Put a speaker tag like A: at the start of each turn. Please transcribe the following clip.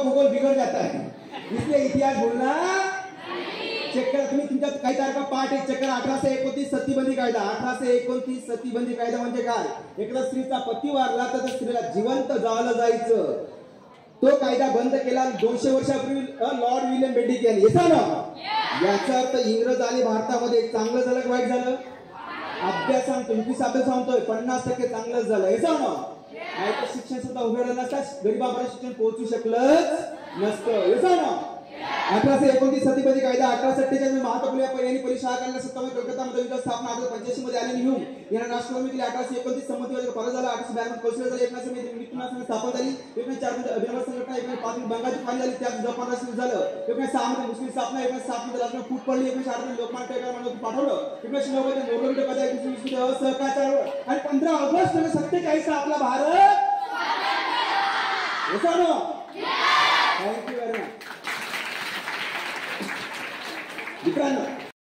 A: भूगोल बिगड़ जाता है, इसलिए इतिहास भूलना चेक करा तुम्ही. तुमच्यात काही तारखा पाठ एक चेक करा. 1829 सतीबंदी कायदा. 1829 सतीबंदी कायदा म्हणजे काय? एखादा स्त्रीचा पती वारला तर त्या स्त्रीला जिवंत जाळलं जायचं. तो कायदा बंद केला 200 वर्षापूर्वी लॉर्ड विल्यम बेंटिक यांनी. येसा ना याचा अर्थ इंग्रज आणि भारतामध्ये चांगलं झालं की वाईट झालं? अभ्यास सांगतो, युपीएससी अभ्यास सांगतोय 50% चांगलंच झालं. येसा ना नाही तर शिक्षण सुद्धा उभे राहिलं नसतं, गरीबापर्यंत शिक्षण पोहोचू शकलंच नसतं. येसा ना 1829 सतीबंदी कायदा. 1847 महात्मा फुले यांनी पहिली शाळा काढल्या. 57 कलकत्तामध्ये विद्यालय स्थापना. 1885 मध्ये आले नेहरू यांना राष्ट्रपती केले. 1829 संमतीमध्ये परत झाला. 1892 कौशल्य झाले. 1900 स्थापना झाली. 1904 मध्ये अभिनव संघटना. 1905 मध्ये बंगालची फाळी झाली, त्यात जपान राष्ट्र झालं. 1906 मध्ये मुस्लिम स्थापना. 1907 मध्ये राष्ट्र फूट पडली. 1908 मध्ये लोकमान्य टिळकांना पाठवलं. 1909 मध्ये नोबेल पदक. 1920 मध्ये असहकार आणि 15 ऑगस्ट 1947 आपला भारत. थँक्यू व्हेरी मच मित्रांनो.